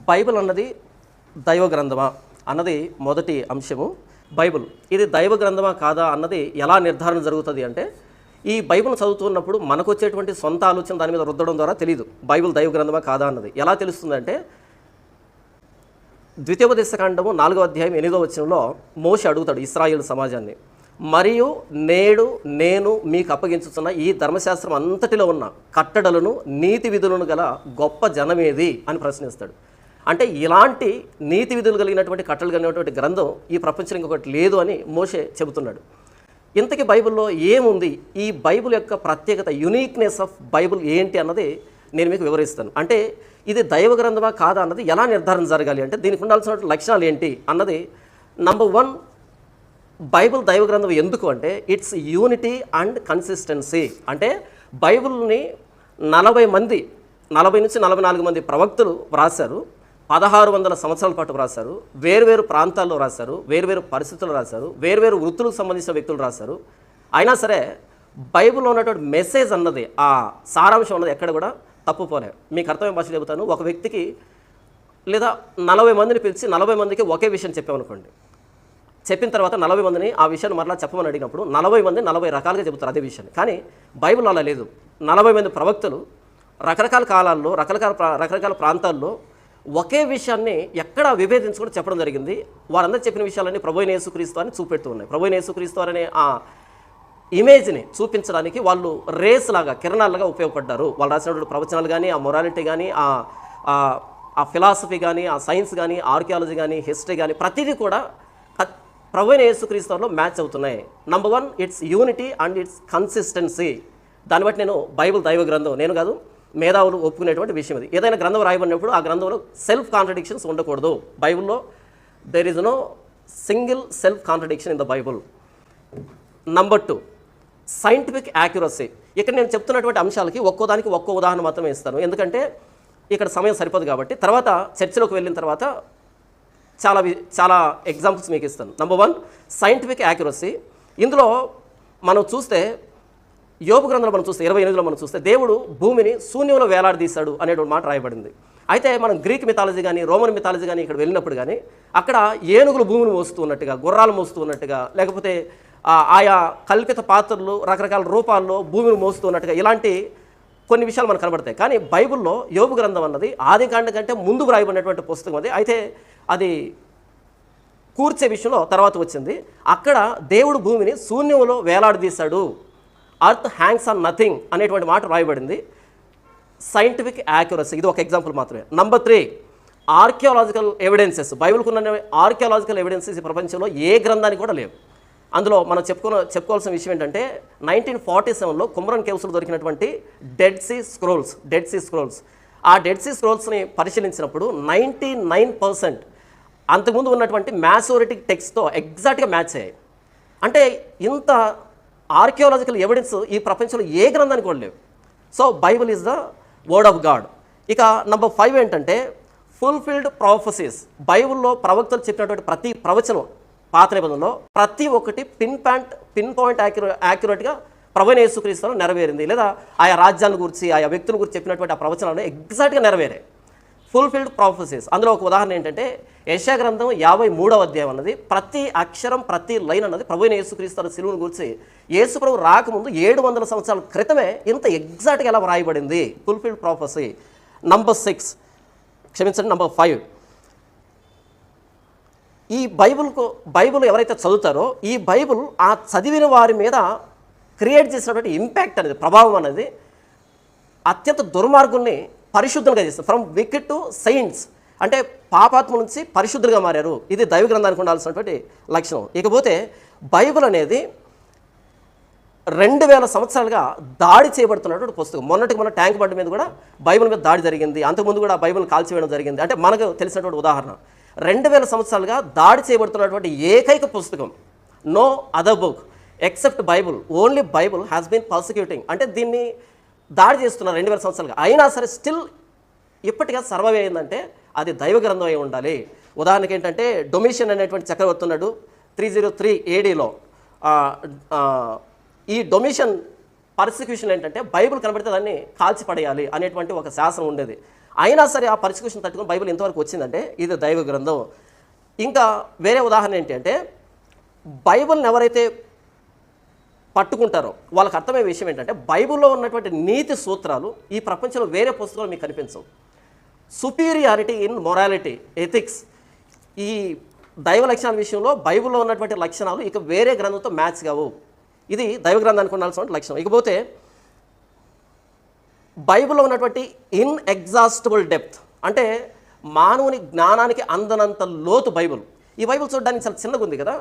Bible అన్నది దైవ గ్రంథమా అన్నది మొదటి అంశము. బైబిల్ ఇది దైవ గ్రంథమా కాదా అన్నది ఎలా నిర్ధారణ జరుగుతుంది అంటే, ఈ బైబిల్ చదువుతున్నప్పుడు మనకు వచ్చేటువంటి సొంత ఆలోచన దాని మీద రుద్దడం ద్వారా తెలియదు బైబిల్ దైవ గ్రంథమా కాదా అన్నది. ఎలా తెలుస్తుందంటే, ద్వితీయోపదేశకాండము 4వ అధ్యాయం 8వ వచనంలో మోషే అడుగుతాడు ఇశ్రాయేలు సమాజాన్ని, మరియు నేడు నేను మీకు అప్పగించుతున్న ఈ ధర్మశాస్త్రం అంతటిలో ఉన్న కట్టడలను నీతి విధులను గల గొప్ప జనమేది అని ప్రశ్నిస్తాడు. అంటే ఇలాంటి నీతి విధులు కలిగినటువంటి కట్టలు కలిగినటువంటి గ్రంథం ఈ ప్రపంచంలో ఇంకొకటి లేదు అని మోషే చెబుతున్నాడు. ఇంతకీ బైబిల్లో ఏముంది, ఈ బైబిల్ యొక్క ప్రత్యేకత, యునీక్నెస్ ఆఫ్ బైబిల్ ఏంటి అన్నది నేను మీకు వివరిస్తాను. అంటే ఇది దైవ గ్రంథమా కాదా అన్నది ఎలా నిర్ధారణ జరగాలి అంటే, దీనికి ఉండాల్సిన లక్షణాలు ఏంటి అన్నది. నంబర్ 1, బైబిల్ దైవ గ్రంథం ఎందుకు అంటే, ఇట్స్ యూనిటీ అండ్ కన్సిస్టెన్సీ. అంటే బైబిల్ని 40 నుంచి 44 మంది ప్రవక్తలు వ్రాశారు. 1600 సంవత్సరాల పాటు రాశారు. వేరువేరు ప్రాంతాల్లో రాశారు, వేరువేరు పరిస్థితుల్లో రాశారు, వేరువేరు వృత్తులకు సంబంధించిన వ్యక్తులు రాశారు. అయినా సరే బైబిల్లో ఉన్నటువంటి మెసేజ్ అన్నది, ఆ సారాంశం అన్నది ఎక్కడ కూడా తప్పుపోలే. మీకు అర్థమైన భాష చెబుతాను. ఒక వ్యక్తికి లేదా 40 మందిని పిలిచి 40 మందికి ఒకే విషయం చెప్పామనుకోండి. చెప్పిన తర్వాత 40 మందిని ఆ విషయాన్ని మరలా చెప్పమని అడిగినప్పుడు 40 మంది 40 రకాలుగా చెబుతారు అదే విషయాన్ని. కానీ బైబిల్ అలా లేదు. 40 మంది ప్రవక్తలు రకరకాల కాలాల్లో రకరకాల ప్రాంతాల్లో ఒకే విషయాన్ని ఎక్కడ విభేదించుకుంటూ చెప్పడం జరిగింది. వారందరూ చెప్పిన విషయాలన్నీ ప్రభువైన యేసుక్రీస్తు అని చూపెడుతూ ఉన్నాయి. ప్రభువైన యేసుక్రీస్తు అనే ఆ ఇమేజ్ని చూపించడానికి వాళ్ళు రేస్ లాగా, కిరణాలుగా ఉపయోగపడ్డారు. వాళ్ళు రాసినటువంటి ప్రవచనాలు కానీ, ఆ మొరాలిటీ కానీ, ఆ ఫిలాసఫీ కానీ, ఆ సైన్స్ కానీ, ఆర్కియాలజీ కానీ, హిస్టరీ కానీ, ప్రతిదీ కూడా ప్రభువైన యేసుక్రీస్తులో మ్యాచ్ అవుతున్నాయి. Number 1, it's unity and it's consistency. దాన్ని బట్టి నేను బైబిల్ దైవ గ్రంథం, నేను కాదు మేధావులు ఒప్పుకునేటువంటి విషయం ఇది. ఏదైనా గ్రంథం రాయబడినప్పుడు ఆ గ్రంథంలో సెల్ఫ్ కాంట్రడిక్షన్స్ ఉండకూడదు. బైబిల్లో there is no single self contradiction in the Bible. Number 2, scientific accuracy. ఇక్కడ నేను చెప్తున్నటువంటి అంశాలకి ఒక్కోదానికి ఒక్కో ఉదాహరణ మాత్రమే ఇస్తాను, ఎందుకంటే ఇక్కడ సమయం సరిపోదు కాబట్టి. తర్వాత చర్చలోకి వెళ్ళిన తర్వాత చాలా ఎగ్జాంపుల్స్ మీకు ఇస్తాను. Number 1, scientific accuracy. ఇందులో మనం చూస్తే యోబు గ్రంథంలో మనం చూస్తే 28లో మనం చూస్తే దేవుడు భూమిని శూన్యంలో వేలాడదీశాడు అనేటువంటి మాట రాయబడింది. అయితే మనం గ్రీక్ మిథాలజీ కానీ, రోమన్ మిథాలజీ కానీ ఇక్కడ వెళ్ళినప్పుడు కానీ అక్కడ ఏనుగులు భూమిని మోస్తూ ఉన్నట్టుగా, గుర్రాలు మోస్తూ ఉన్నట్టుగా, లేకపోతే ఆయా కల్పిత పాత్రలు రకరకాల రూపాల్లో భూమిని మోస్తూ ఉన్నట్టుగా ఇలాంటి కొన్ని విషయాలు మనకు కనబడతాయి. కానీ బైబిల్లో యోబు గ్రంథం అన్నది ఆదికాండం కంటే ముందుకు రాయబడినటువంటి పుస్తకం అది. అయితే అది కూర్చే విషయంలో తర్వాత వచ్చింది. అక్కడ దేవుడు భూమిని శూన్యంలో వేలాడదీశాడు, అర్త్ హ్యాంగ్స్ ఆన్ నథింగ్ అనేటువంటి మాట రాయబడింది. సైంటిఫిక్ యాక్యురసీ, ఇది ఒక ఎగ్జాంపుల్ మాత్రమే. Number 3, archaeological evidences. బైబిల్కు ఉన్న ఆర్కియాలజికల్ ఎవిడెన్సెస్ ఈ ప్రపంచంలో ఏ గ్రంథానికి కూడా లేవు. అందులో మనం చెప్పుకోవాల్సిన విషయం ఏంటంటే, 1947లో కుమ్రన్ కేవ్స్లో దొరికినటువంటి డెడ్ సీ స్క్రోల్స్. ఆ డెడ్ సీ స్క్రోల్స్ని పరిశీలించినప్పుడు 99% అంతకుముందు ఉన్నటువంటి మ్యాసోరిటిక్ టెక్స్ట్తో ఎగ్జాక్ట్గా మ్యాచ్ అయ్యాయి. అంటే ఇంత ఆర్కియాలజికల్ ఎవిడెన్స్ ఈ ప్రపంచంలో ఏ గ్రంథానికి కూడా లేవు. So Bible is the word of God. ఇక నంబర్ 5 ఏంటంటే, ఫుల్ఫిల్డ్ ప్రాఫెసీస్. బైబిల్లో ప్రవక్తలు చెప్పినటువంటి ప్రతి ప్రవచనం పాత నిబంధనలో ప్రతి ఒక్కటి పిన్ పాయింట్ యాక్యురేట్గా ప్రభువైన యేసుక్రీస్తులో నెరవేరింది. లేదా ఆయా రాజ్యాల గురించి, ఆయా వ్యక్తుల గురించి చెప్పినటువంటి ఆ ప్రవచనాలు ఎగ్జాక్ట్గా నెరవేరాయి. Fulfilled prophecies. అందులో ఒక ఉదాహరణ ఏంటంటే, యెషయా గ్రంథం 53వ అధ్యాయం అన్నది ప్రతి అక్షరం, ప్రతి లైన్ అన్నది ప్రభువైన యేసుక్రీస్తు శిలువను గురించి యేసు ప్రభు రాకముందు 700 సంవత్సరాల క్రితమే ఇంత ఎగ్జాక్ట్గా ఎలా రాయబడింది. Fulfilled prophecy. నంబర్ 5, ఈ బైబిల్ ఎవరైతే చదువుతారో ఈ బైబిల్ ఆ చదివిన వారి మీద క్రియేట్ చేసినటువంటి ఇంపాక్ట్ అనేది, ప్రభావం అనేది అత్యంత దుర్మార్గుల్ని పరిశుద్ధంగా చేస్తుంది. From wicket to saints. అంటే పాపాత్మ నుంచి పరిశుద్ధులుగా మారారు. ఇది దైవ గ్రంథానికి ఉండాల్సినటువంటి లక్షణం. ఇకపోతే బైబిల్ అనేది 2000 సంవత్సరాలుగా దాడి చేయబడుతున్నటువంటి పుస్తకం. మొన్న ట్యాంక్ బండ్ మీద కూడా బైబిల్ మీద దాడి జరిగింది. అంతకుముందు కూడా బైబిల్ని కాల్చివేయడం జరిగింది. అంటే మనకు తెలిసినటువంటి ఉదాహరణ. 2000 సంవత్సరాలుగా దాడి చేయబడుతున్నటువంటి ఏకైక పుస్తకం, no other book except Bible, only Bible has been persecuting. అంటే దీన్ని దాడి చేస్తున్నారు 2000 సంవత్సరాలుగా. అయినా సరే స్టిల్ ఇప్పటిగా సర్వైవ్ అయిందంటే అది దైవ గ్రంథం అయి ఉండాలి. ఉదాహరణకి ఏంటంటే, డొమిషియన్ అనేటువంటి చక్రవర్తి ఉన్నాడు 303 ADలో. ఈ డొమిషియన్ పర్సిక్యూషన్ ఏంటంటే, బైబిల్ కనబడితే దాన్ని కాల్చి పడేయాలి అనేటువంటి ఒక శాసనం ఉండేది. అయినా సరే ఆ పర్సిక్యూషన్ తట్టుకుని బైబిల్ ఎంతవరకు వచ్చిందంటే ఇది దైవ గ్రంథం. ఇంకా వేరే ఉదాహరణ ఏంటి అంటే, బైబిల్ని ఎవరైతే పట్టుకుంటారో వాళ్ళకి అర్థమయ్యే విషయం ఏంటంటే, బైబిల్లో ఉన్నటువంటి నీతి సూత్రాలు ఈ ప్రపంచంలో వేరే పుస్తకాలు మీకు కనిపించవు. సుపీరియారిటీ ఇన్ మొరాలిటీ, ఎథిక్స్, ఈ దైవ లక్షణాల విషయంలో బైబిల్లో ఉన్నటువంటి లక్షణాలు ఇక వేరే గ్రంథంతో మ్యాచ్ కావు. ఇది దైవ గ్రంథానికి ఉండాల్సిన లక్షణం. ఇకపోతే బైబిల్లో ఉన్నటువంటి ఇన్ఎగ్జాస్టబుల్ డెప్త్, అంటే మానవుని జ్ఞానానికి అందనంత లోతు బైబిల్. ఈ బైబిల్ చూడడానికి చాలా చిన్నగా ఉంది కదా,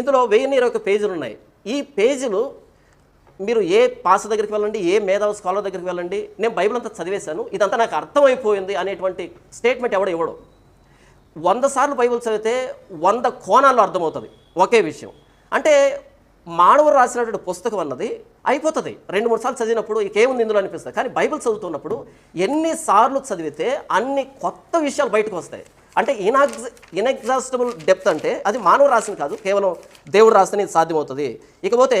ఇందులో 1021 పేజీలు ఉన్నాయి. ఈ పేజీలు మీరు ఏ పాస్ దగ్గరికి వెళ్ళండి, ఏ మేధావి స్కాలర్ దగ్గరికి వెళ్ళండి, నేను బైబిల్ అంతా చదివేశాను, ఇదంతా నాకు అర్థమైపోయింది అనేటువంటి స్టేట్మెంట్ ఎవడో ఇవ్వడు. 100 సార్లు బైబిల్ చదివితే 100 కోణాల్లో అర్థమవుతుంది ఒకే విషయం. అంటే మానవుడు రాసినటువంటి పుస్తకం అన్నది అయిపోతుంది 2-3 సార్లు చదివినప్పుడు ఇంకేముంది ఇందులో అనిపిస్తుంది. కానీ బైబిల్ చదువుతున్నప్పుడు ఎన్నిసార్లు చదివితే అన్ని కొత్త విషయాలు బయటకు వస్తాయి. అంటే ఇన్ఎగ్జాస్టబుల్ డెప్త్ అంటే అది మానవుడు రాసింది కాదు, కేవలం దేవుడు రాస్తేనే ఇది సాధ్యమవుతుంది. ఇకపోతే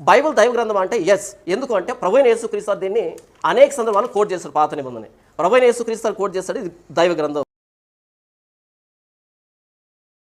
బైబిల్ దైవ గ్రంథం అంటే ఎస్, ఎందుకు అంటే ప్రభువైన యేసుక్రీస్తు దీన్ని అనేక సందర్భాలు కోట్ చేస్తాడు. పాత నిబంధన ప్రభువైన యేసుక్రీస్తు కోట్ చేస్తాడు, ఇది దైవ గ్రంథం.